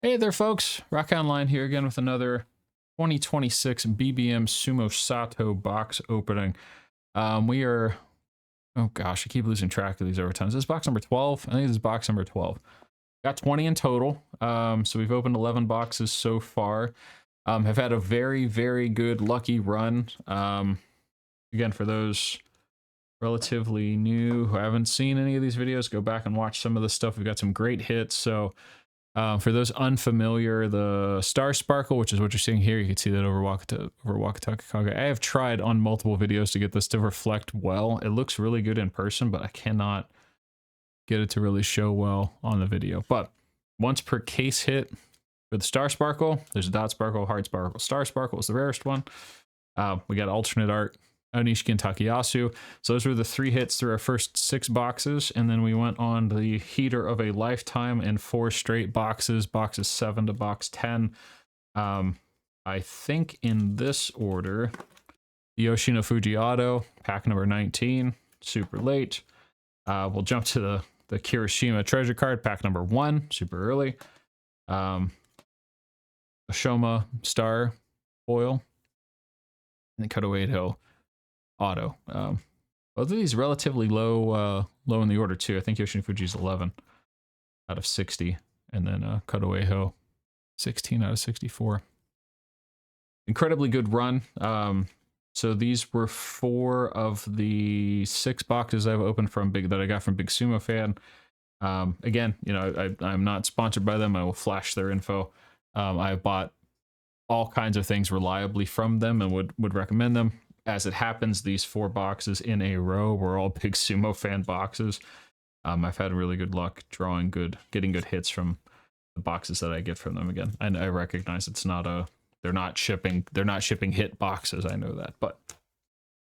Hey there, folks. Rock Online here again with another 2026 BBM Sumo Sato box opening. We are, oh gosh, I keep losing track of these over time. Is this box number 12? I think this is box number 12. Got 20 in total. So we've opened 11 boxes so far. Have had a very, very good lucky run. Again, for those relatively new who haven't seen any of these videos, go back and watch some of the stuff. We've got some great hits. So for those unfamiliar, the Star Sparkle, which is what you're seeing here, you can see that over Wakataka. I have tried on multiple videos to get this to reflect well. It looks really good in person, but I cannot get it to really show well on the video. But once per case hit for the Star Sparkle, there's a Dot Sparkle, Hard Sparkle. Star Sparkle is the rarest one. We got alternate art, Onishiki and Takayasu. So those were the 3 hits through our first 6 boxes, and then we went on the heater of a lifetime in 4 straight boxes 7 to box 10. I think in this order, the Yoshino Fuji Auto, pack number 19, super late. We'll jump to the Kirishima Treasure Card, pack number 1, super early. Ashoma Star Foil, and then Cutaway Hill Auto. Both of these relatively low in the order too. I think Yoshino Fuji's 11 out of 60, and then Cutaway Hill 16 out of 64. Incredibly good run. So these were 4 of the 6 boxes I've opened that I got from Big Sumo Fan. Again, you know, I'm not sponsored by them. I will flash their info. I bought all kinds of things reliably from them and would recommend them. As it happens, these 4 boxes in a row were all Big Sumo Fan boxes. I've had really good luck getting good hits from the boxes that I get from them. Again, and I recognize it's not they're not shipping hit boxes. I know that, but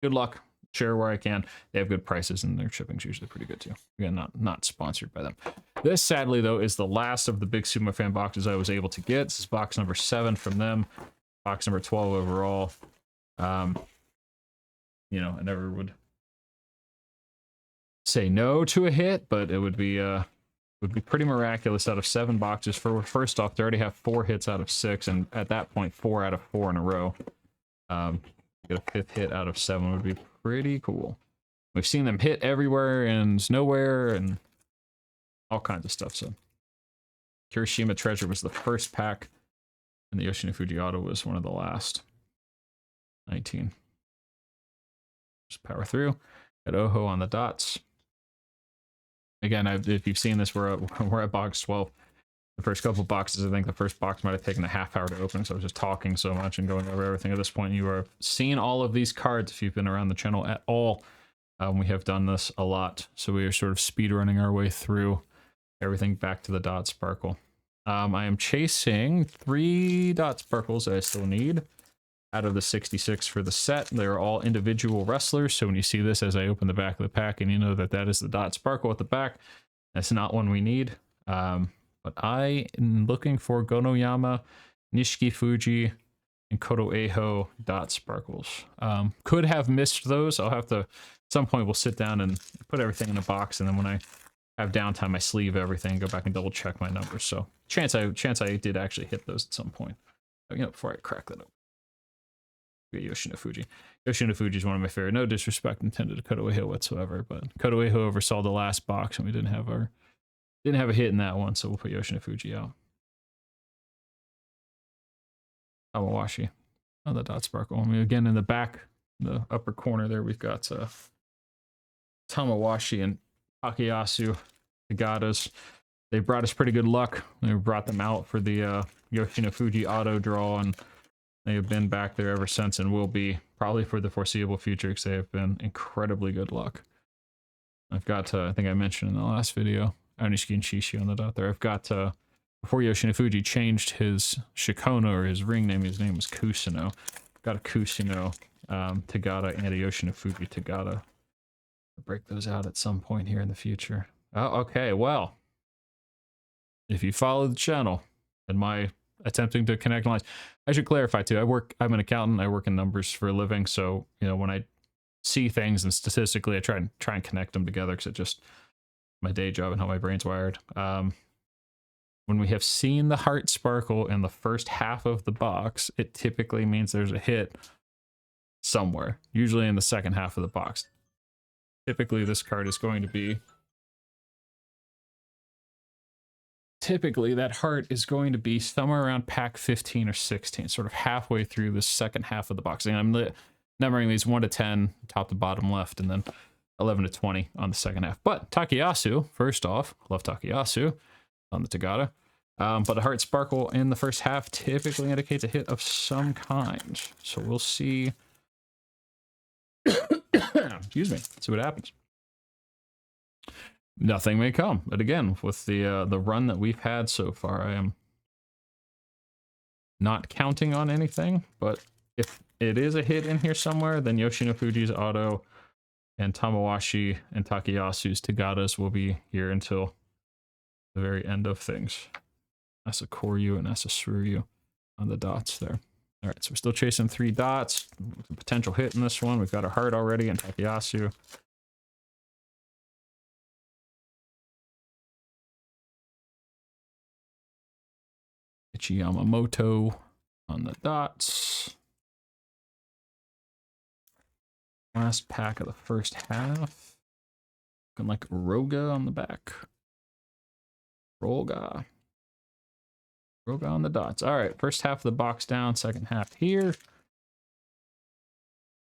good luck. Share where I can. They have good prices and their shipping's usually pretty good too. Again, not sponsored by them. This, sadly though, is the last of the Big Sumo Fan boxes I was able to get. This is box number 7 from them. Box number 12 overall. You know, I never would say no to a hit, but it would be pretty miraculous out of 7 boxes. First off, they already have 4 hits out of 6, and at that point, 4 out of 4 in a row. Get a 5th hit out of 7 would be pretty cool. We've seen them hit everywhere and nowhere and all kinds of stuff. So Kirishima Treasure was the first pack, and the Yoshino Fuji Auto was one of the last. 19. Just power through. Got Oho on the dots. Again, if you've seen this, we're at box 12. The first couple boxes, I think the first box might have taken a half hour to open, so I was just talking so much and going over everything. At this point, you are seeing all of these cards if you've been around the channel at all. We have done this a lot, so we are sort of speed running our way through everything back to the Dot Sparkle. I am chasing 3 Dot Sparkles that I still need out of the 66 for the set. They're all individual wrestlers, so when you see this as I open the back of the pack and you know that that is the Dot Sparkle at the back, that's not one we need. But I am looking for Gonoyama, Nishiki Fuji, and Koto Eho Dot Sparkles. Could have missed those. I'll have to, at some point we'll sit down and put everything in a box, and then when I have downtime I sleeve everything, go back and double check my numbers. So chance I did actually hit those at some point. You know, before I crack that up. Yoshino Fuji. Yoshino Fuji is one of my favorite. No disrespect intended to Koto Eho whatsoever, but Koto Eho oversaw the last box and we didn't have a hit in that one, so we'll put Yoshino Fuji out. Tamawashi on the Dot Sparkle. I mean, again, in the back, the upper corner there, we've got Tamawashi and Takayasu Tagatas. They brought us pretty good luck. They brought them out for the Yoshino Fuji auto draw, and they have been back there ever since and will be probably for the foreseeable future because they have been incredibly good luck. I've got, I think I mentioned in the last video, Onishiki and Shishi on the dot there. I've got, before Yoshino Fuji changed his Shikono, or his ring name, his name was Kusino. I've got a Kusino Tagata and a Yoshino Fuji Tagata. I'll break those out at some point here in the future. Oh, okay, well, if you follow the channel and my attempting to connect lines, I should clarify too, I'm an accountant, I work in numbers for a living, so you know, when I see things and statistically I try and connect them together because it just my day job and how my brain's wired. When we have seen the heart sparkle in the first half of the box, it typically means there's a hit somewhere, usually in the second half of the box. Typically, this card is going to be... Typically, that heart is going to be somewhere around pack 15 or 16, sort of halfway through the second half of the box. And I'm numbering these 1 to 10, top to bottom left, and then 11 to 20 on the second half. But Takayasu, first off, love Takayasu on the Tagada. But a heart sparkle in the first half typically indicates a hit of some kind. So we'll see. Excuse me. See what happens. Nothing may come. But again, with the run that we've had so far, I am not counting on anything. But if it is a hit in here somewhere, then Yoshinofuji's auto and Tamawashi and Takayasu's Tagadas will be here until the very end of things. That's a Koryu and that's a Suryu on the dots there. All right, so we're still chasing 3 dots. Potential hit in this one. We've got our heart already and Takayasu. Ichi Yamamoto on the dots. Last pack of the first half. Looking like Roga on the back. Roga on the dots. All right, first half of the box down, second half here.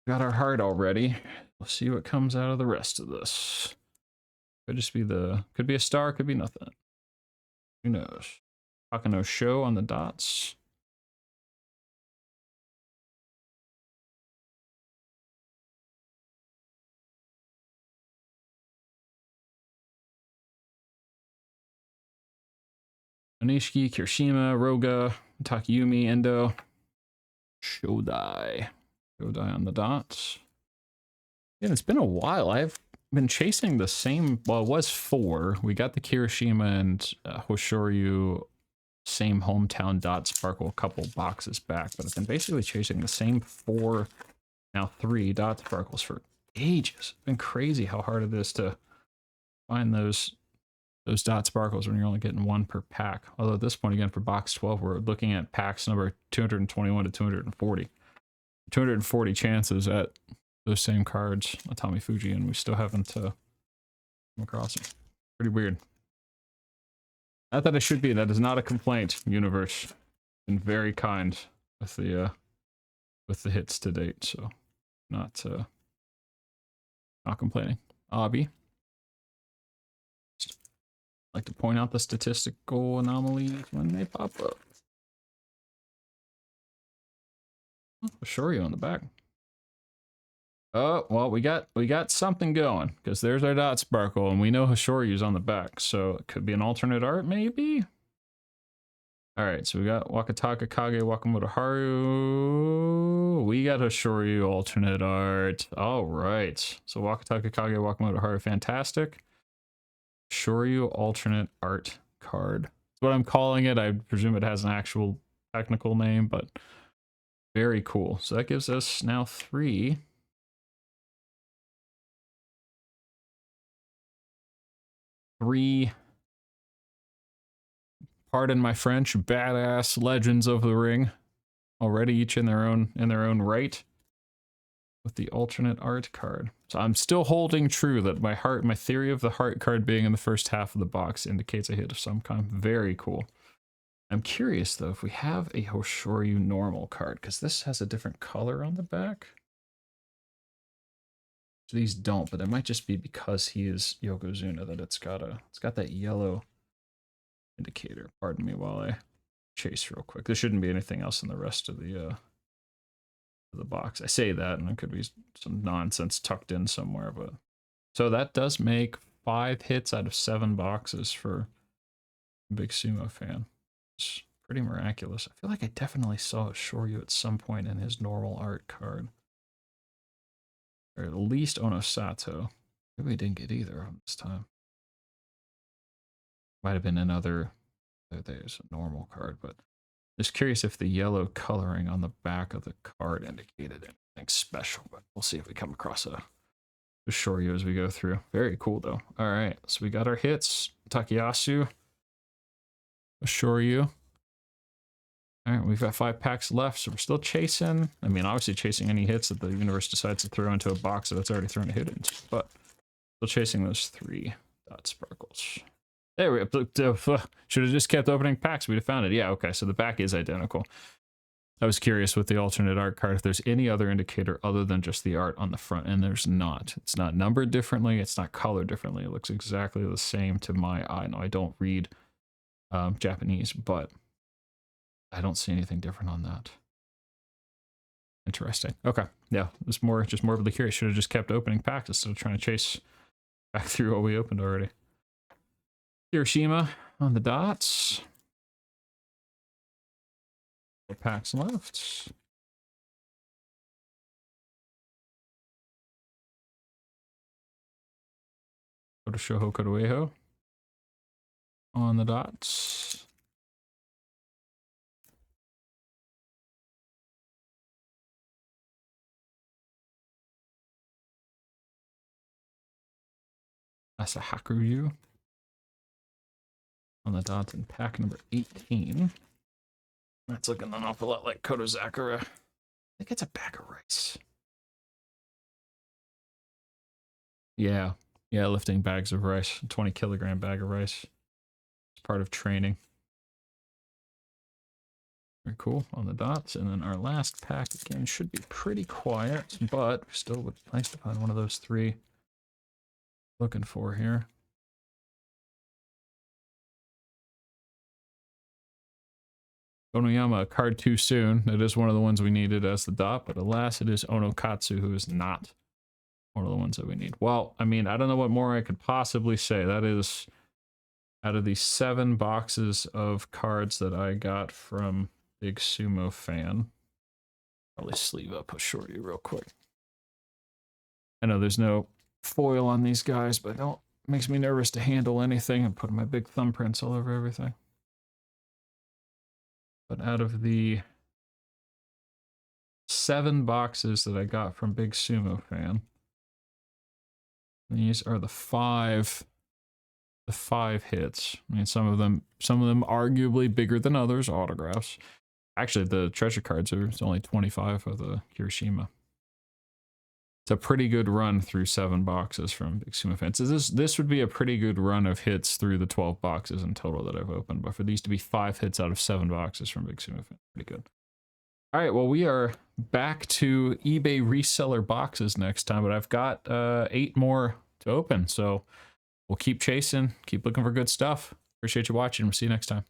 Got our heart already. We'll see what comes out of the rest of this. Could just be could be a star, could be nothing. Who knows? Takano Show on the dots. Onishiki, Kirishima, Roga, Takayumi, Endo, Shodai. Shodai on the dots. Yeah, it's been a while. I've been chasing the same, well, it was 4. We got the Kirishima and Hoshoryu same hometown dot sparkle a couple boxes back, but I've been basically chasing the same 4, now 3 dot sparkles for ages. It's been crazy how hard it is to find those dot sparkles when you're only getting 1 per pack. Although at this point, again, for box 12, we're looking at packs number 221 to 240. 240 chances at those same cards, Atami Fuji, and we still haven't come across them. Pretty weird. Not that it should be. That is not a complaint, universe. Been very kind with the hits to date, so not complaining. Abi. Like to point out the statistical anomalies when they pop up. Oh, Shoryu on the back. Oh, well, we got something going, because there's our dot sparkle, and we know Hoshoryu's on the back, so it could be an alternate art, maybe? Alright, so we got Wakataka, Kage, Wakamoto Haru. We got Hoshoryu alternate art. Alright, so Wakataka, Kage, Wakamoto Haru, fantastic. Shoryu alternate art card. That's what I'm calling it. I presume it has an actual technical name, but very cool. So that gives us now 3. Pardon my French, badass Legends of the Ring, already each in their own right, with the alternate art card. So I'm still holding true that my theory of the heart card being in the first half of the box indicates a hit of some kind. Very cool. I'm curious though if we have a Hoshoryu normal card, because this has a different color on the back. These don't, but it might just be because he is Yokozuna that it's got that yellow indicator. Pardon me while I chase real quick. There shouldn't be anything else in the rest of the box. I say that, and it could be some nonsense tucked in somewhere, but so that does make 5 hits out of 7 boxes for a big Sumo fan. It's pretty miraculous. I feel like I definitely saw Shoryu at some point in his normal art card. Or at least Sato. Maybe we didn't get either of them this time. Might have been another, there's a normal card, but just curious if the yellow coloring on the back of the card indicated anything special, but we'll see if we come across a Shoryu as we go through. Very cool though. All right, so we got our hits. Takayasu. assure you. All right, we've got 5 packs left, so we're still chasing. I mean, obviously chasing any hits that the universe decides to throw into a box that it's already thrown a hit into, but still chasing those 3 dot sparkles. There we go. Should have just kept opening packs. We'd have found it. Yeah, okay, so the back is identical. I was curious with the alternate art card if there's any other indicator other than just the art on the front, and there's not. It's not numbered differently. It's not colored differently. It looks exactly the same to my eye. Now, I don't read Japanese, but I don't see anything different on that. Interesting. Okay, yeah, it's more just morbidly curious. Should have just kept opening packs instead of trying to chase back through what we opened already. Hiroshima on the dots. 4 packs left. Go to Shoho Kodoeho on the dots. That's a hakkeyoi on the dots in pack number 18. That's looking an awful lot like Kodozakura. I think it's a bag of rice. Yeah, lifting bags of rice. 20 kilogram bag of rice. It's part of training. Very cool on the dots. And then our last pack again should be pretty quiet, but still would be nice to find one of those 3 looking for here. Onoyama, card too soon. It is one of the ones we needed as the dot, but alas, it is Onokatsu, who is not one of the ones that we need. Well, I mean, I don't know what more I could possibly say. That is out of the 7 boxes of cards that I got from Big Sumo Fan. Probably sleeve up a shorty real quick. I know there's no foil on these guys, but it makes me nervous to handle anything and put my big thumbprints all over everything. But out of the 7 boxes that I got from Big Sumo Fan, these are the 5 hits. I mean, some of them arguably bigger than others, autographs. Actually, the treasure cards it's only 25 of the Hiroshima. It's a pretty good run through 7 boxes from Big Sumo Fan. So this would be a pretty good run of hits through the 12 boxes in total that I've opened. But for these to be 5 hits out of 7 boxes from Big Sumo Fan, pretty good. All right, well, we are back to eBay reseller boxes next time, but I've got 8 more to open. So we'll keep chasing, keep looking for good stuff. Appreciate you watching. We'll see you next time.